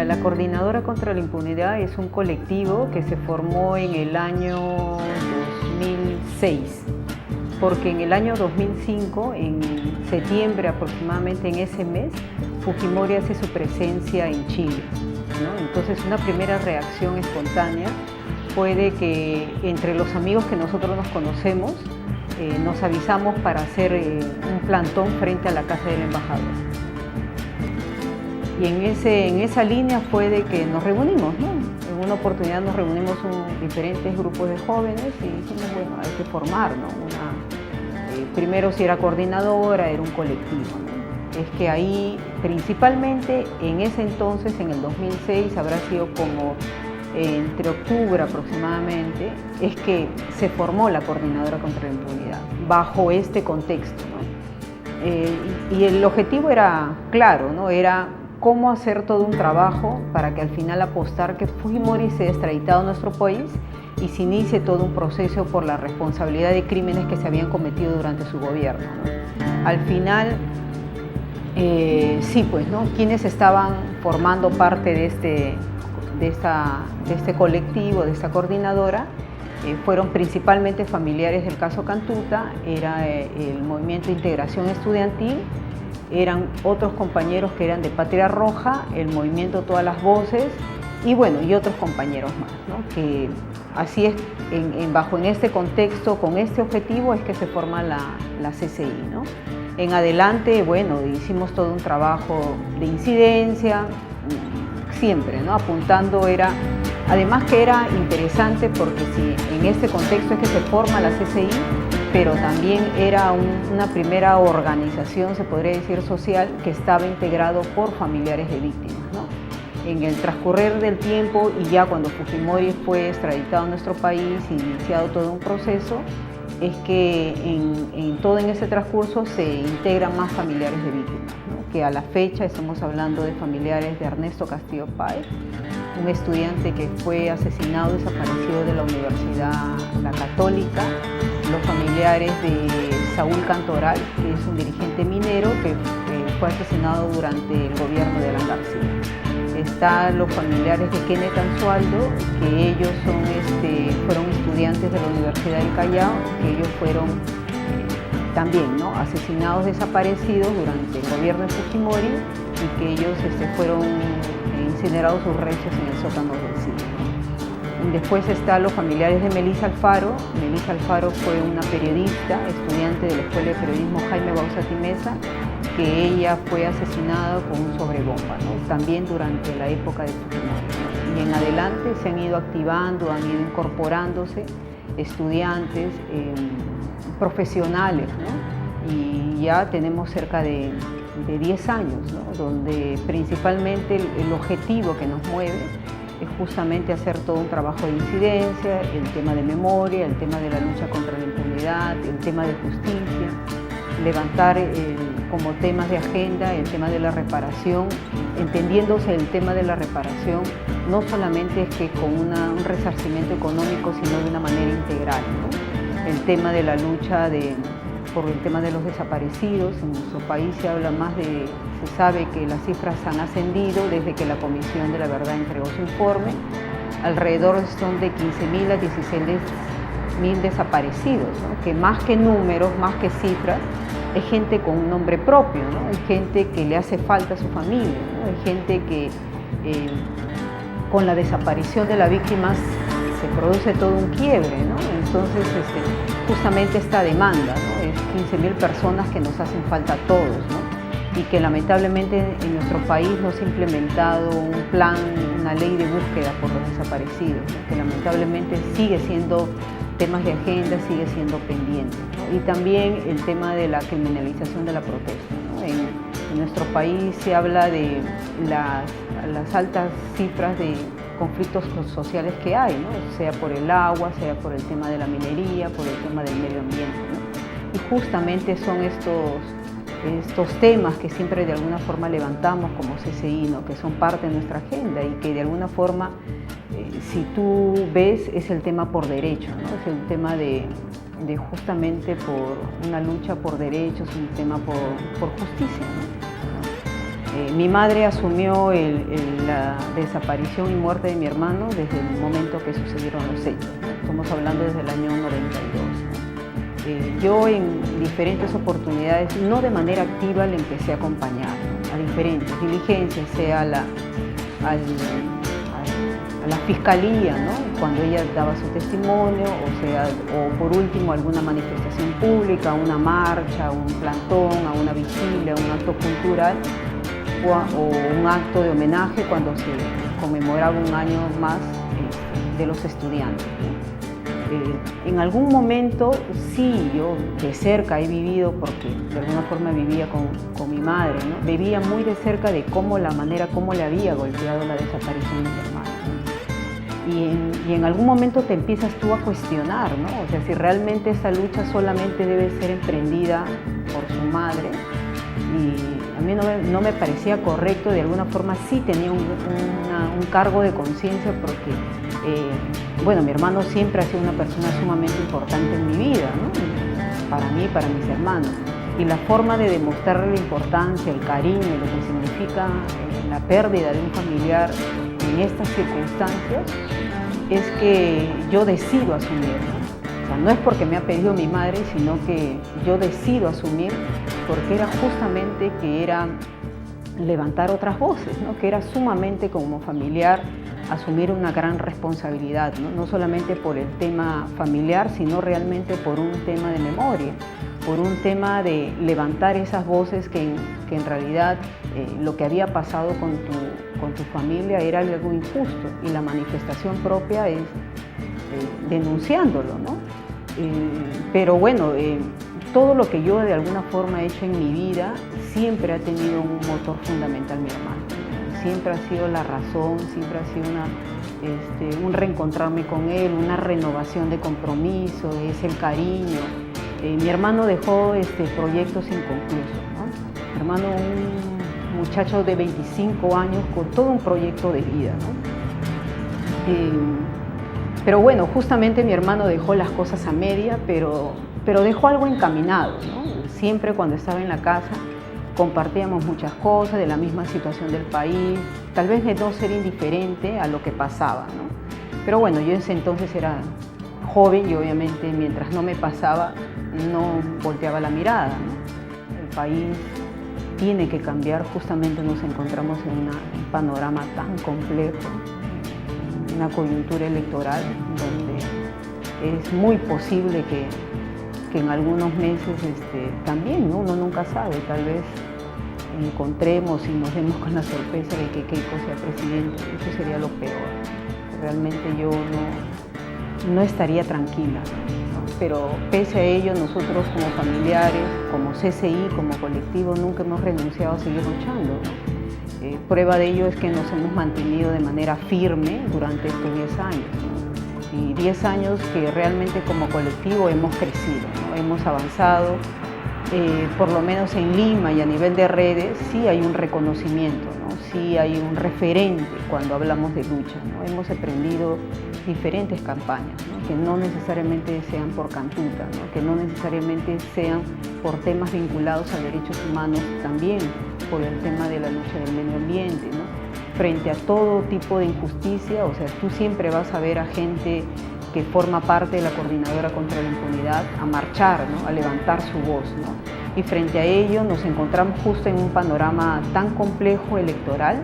La Coordinadora contra la Impunidad es un colectivo que se formó en el año 2006, porque en el año 2005, en septiembre aproximadamente, en ese mes, Fujimori hace su presencia en Chile, ¿no? Entonces, una primera reacción espontánea fue de que entre los amigos que nosotros nos conocemos, nos avisamos para hacer un plantón frente a la casa del embajador. Y en esa línea fue de que nos reunimos, ¿no? En una oportunidad nos reunimos diferentes grupos de jóvenes y dijimos, bueno, hay que formar, ¿no? Primero, si era coordinadora, era un colectivo, ¿no? Es que ahí, principalmente en ese entonces, en el 2006, habrá sido como entre octubre aproximadamente, es que se formó la Coordinadora contra la Impunidad, bajo este contexto, ¿no? Y el objetivo era claro, ¿no? Era cómo hacer todo un trabajo para que al final apostar que Fujimori sea extraditado a nuestro país y se inicie todo un proceso por la responsabilidad de crímenes que se habían cometido durante su gobierno, ¿no? Al final, sí, pues, ¿no? Quienes estaban formando parte de este colectivo, de esta coordinadora, fueron principalmente familiares del caso Cantuta, era el Movimiento de Integración Estudiantil, eran otros compañeros que eran de Patria Roja, el Movimiento Todas las Voces y bueno, y otros compañeros más, ¿no? Que así es, bajo este contexto, con este objetivo es que se forma la CCI, ¿no? En adelante, bueno, hicimos todo un trabajo de incidencia, siempre, ¿no? Apuntando además que era interesante porque sí, en este contexto es que se forma la CCI, pero también era una primera organización, se podría decir social, que estaba integrado por familiares de víctimas, ¿no? En el transcurrir del tiempo y ya cuando Fujimori fue extraditado a nuestro país e iniciado todo un proceso, es que en todo ese transcurso se integran más familiares de víctimas, ¿no? Que a la fecha estamos hablando de familiares de Ernesto Castillo Páez, un estudiante que fue asesinado, desaparecido de la Universidad La Católica, los familiares de Saúl Cantoral, que es un dirigente minero que fue asesinado durante el gobierno de Alan García. Están los familiares de Kenneth Anzualdo, que ellos fueron estudiantes de la Universidad del Callao, que ellos fueron también, ¿no? Asesinados, desaparecidos durante el gobierno de Fujimori y que ellos fueron incinerados sus restos en el sótano del CIE. Después están los familiares de Melissa Alfaro. Melissa Alfaro fue una periodista, estudiante de la Escuela de Periodismo Jaime Bauzat Mesa, que ella fue asesinada con un sobrebomba, ¿no? También durante la época de Fujimori, ¿no? Y en adelante se han ido activando, han ido incorporándose estudiantes, profesionales, ¿no? Y ya tenemos cerca de 10 años, ¿no? Donde principalmente el objetivo que nos mueve es justamente hacer todo un trabajo de incidencia, el tema de memoria, el tema de la lucha contra la impunidad, el tema de justicia, levantar como temas de agenda el tema de la reparación, entendiéndose el tema de la reparación no solamente es que con un resarcimiento económico, sino de una manera integral, ¿no? El tema de la lucha por el tema de los desaparecidos, en nuestro país se sabe que las cifras han ascendido desde que la Comisión de la Verdad entregó su informe, alrededor son de 15.000 a 16.000 desaparecidos, ¿no? Que más que números, más que cifras, es gente con un nombre propio, ¿no? Hay gente que le hace falta a su familia, ¿no? Hay gente que con la desaparición de la víctima se produce todo un quiebre, ¿no? Entonces, justamente esta demanda, ¿no? Es 15.000 personas que nos hacen falta a todos, ¿no? Y que lamentablemente en nuestro país no se ha implementado un plan, una ley de búsqueda por los desaparecidos, ¿no? Que lamentablemente sigue siendo temas de agenda, sigue siendo pendiente, ¿no? Y también el tema de la criminalización de la protesta, ¿no? En nuestro país se habla de las altas cifras de conflictos sociales que hay, ¿no? Sea por el agua, sea por el tema de la minería, por el tema del medio ambiente, ¿no? Y justamente son estos temas que siempre de alguna forma levantamos como CCI, ¿no? Que son parte de nuestra agenda y que de alguna forma, si tú ves, es el tema por derecho, ¿no? Es el tema de justamente por una lucha por derechos, un tema por justicia, ¿no? Mi madre asumió la desaparición y muerte de mi hermano desde el momento que sucedieron los hechos, ¿no? Estamos hablando desde el año 92. Yo en diferentes oportunidades, no de manera activa, le empecé a acompañar, ¿no? A diferentes diligencias, sea a la fiscalía, ¿no? Cuando ella daba su testimonio, o por último alguna manifestación pública, una marcha, un plantón, a una vigilia, un acto cultural o un acto de homenaje cuando se conmemoraba un año más de los estudiantes, ¿no? En algún momento sí, yo de cerca he vivido, porque de alguna forma vivía con mi madre, ¿no? Vivía muy de cerca de cómo le había golpeado la desaparición de mi hermano. Y en algún momento te empiezas tú a cuestionar, ¿no? O sea, si realmente esa lucha solamente debe ser emprendida por su madre. Y a mí no me parecía correcto, de alguna forma sí tenía un cargo de conciencia porque, bueno, mi hermano siempre ha sido una persona sumamente importante en mi vida, ¿no? Para mí y para mis hermanos. Y la forma de demostrarle la importancia, el cariño, lo que significa la pérdida de un familiar en estas circunstancias, es que yo decido asumir, ¿no? O sea, no es porque me ha pedido mi madre, sino que yo decido asumir, porque era justamente que era levantar otras voces, ¿no? Que era sumamente como familiar asumir una gran responsabilidad, ¿no? No solamente por el tema familiar, sino realmente por un tema de memoria, por un tema de levantar esas voces que en realidad lo que había pasado con tu familia era algo injusto, y la manifestación propia es denunciándolo, ¿no? Pero bueno, todo lo que yo de alguna forma he hecho en mi vida siempre ha tenido un motor fundamental, mi hermano. Siempre ha sido la razón, siempre ha sido un reencontrarme con él, una renovación de compromiso, es el cariño. Mi hermano dejó proyectos inconclusos, ¿no? Mi hermano, un muchacho de 25 años con todo un proyecto de vida, ¿no? Pero bueno, justamente mi hermano dejó las cosas a media, pero dejó algo encaminado, ¿no? Siempre cuando estaba en la casa compartíamos muchas cosas de la misma situación del país, tal vez de no ser indiferente a lo que pasaba, ¿no? Pero bueno, yo en ese entonces era joven y obviamente mientras no me pasaba, no volteaba la mirada, ¿no? El país tiene que cambiar, justamente nos encontramos en un panorama tan complejo, una coyuntura electoral donde es muy posible que en algunos meses también, ¿no? Uno nunca sabe, tal vez encontremos y nos demos con la sorpresa de que Keiko sea presidente. Eso sería lo peor. Realmente yo no estaría tranquila, ¿no? Pero pese a ello, nosotros como familiares, como CCI, como colectivo, nunca hemos renunciado a seguir luchando, ¿no? Prueba de ello es que nos hemos mantenido de manera firme durante estos 10 años, ¿no? Y 10 años que realmente como colectivo hemos crecido, ¿no? Hemos avanzado, por lo menos en Lima y a nivel de redes sí hay un reconocimiento, ¿no? Sí hay un referente cuando hablamos de lucha, ¿no? Hemos emprendido diferentes campañas, ¿no? Que no necesariamente sean por Cantuta, ¿no? Que no necesariamente sean por temas vinculados a derechos humanos, también por el tema de la lucha del medio ambiente, ¿no? Frente a todo tipo de injusticia, o sea, tú siempre vas a ver a gente que forma parte de la Coordinadora contra la Impunidad a marchar, ¿no? A levantar su voz, ¿no? Y frente a ello nos encontramos justo en un panorama tan complejo electoral,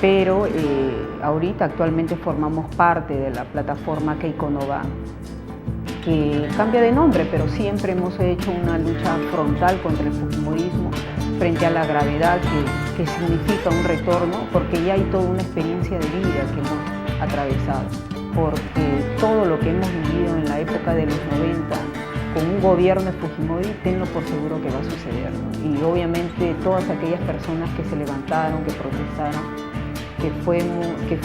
pero ahorita actualmente formamos parte de la plataforma Keiko no va, que cambia de nombre, pero siempre hemos hecho una lucha frontal contra el fujimorismo frente a la gravedad que significa un retorno, porque ya hay toda una experiencia de vida que hemos atravesado, porque todo lo que hemos vivido en la época de los 90 con un gobierno de Fujimori, tenlo por seguro que va a suceder, ¿no? Y obviamente todas aquellas personas que se levantaron, que protestaron, que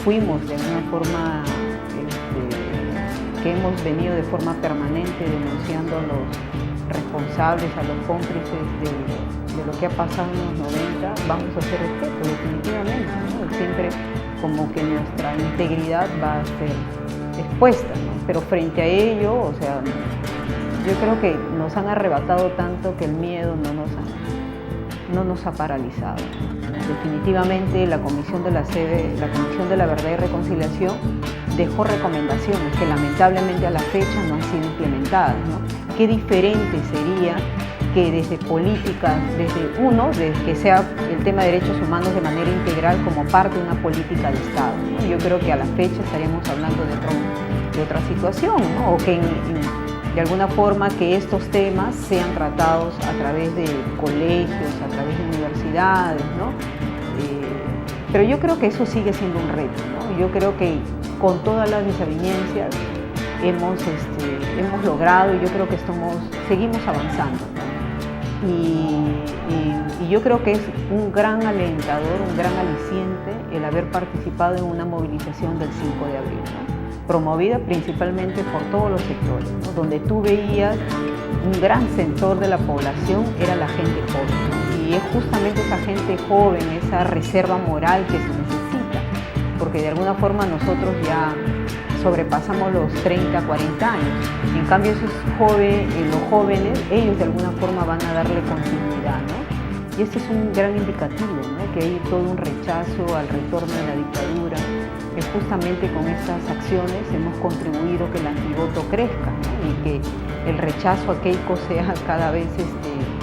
fuimos de alguna forma, que hemos venido de forma permanente denunciando a los responsables, a los cómplices de lo que ha pasado en los 90, vamos a ser objeto definitivamente, ¿no? Siempre como que nuestra integridad va a ser expuesta, ¿no? Pero frente a ello, o sea, yo creo que nos han arrebatado tanto que el miedo no nos ha paralizado, ¿no? definitivamente la Comisión de la Verdad y Reconciliación dejó recomendaciones que lamentablemente a la fecha no han sido implementadas, ¿no? Qué diferente sería que desde políticas, desde que sea el tema de derechos humanos de manera integral como parte de una política de Estado, ¿no? Yo creo que a la fecha estaríamos hablando de otra situación, ¿no? O que de alguna forma que estos temas sean tratados a través de colegios, a través de universidades, ¿no? Pero yo creo que eso sigue siendo un reto, ¿no? Yo creo que con todas las desavenencias hemos logrado y yo creo que seguimos avanzando, ¿no? Y yo creo que es un gran alentador, un gran aliciente el haber participado en una movilización del 5 de abril, ¿no? Promovida principalmente por todos los sectores, ¿no? Donde tú veías un gran sector de la población era la gente joven, ¿no? Y es justamente esa gente joven, esa reserva moral que se necesita, porque de alguna forma nosotros ya sobrepasamos los 30, 40 años. En cambio, los jóvenes, ellos de alguna forma van a darle continuidad, ¿no? Y este es un gran indicativo, ¿no? Que hay todo un rechazo al retorno de la dictadura, que justamente con estas acciones hemos contribuido que el antivoto crezca, ¿no? Y que el rechazo a Keiko sea cada vez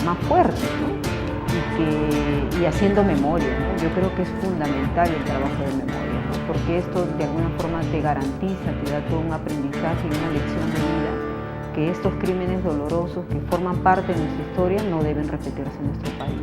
más fuerte, ¿no? Y haciendo memoria, ¿no? Yo creo que es fundamental el trabajo de memoria, ¿no? Porque esto de alguna forma te garantiza, te da todo un aprendizaje y una lección de vida, que estos crímenes dolorosos que forman parte de nuestra historia no deben repetirse en nuestro país.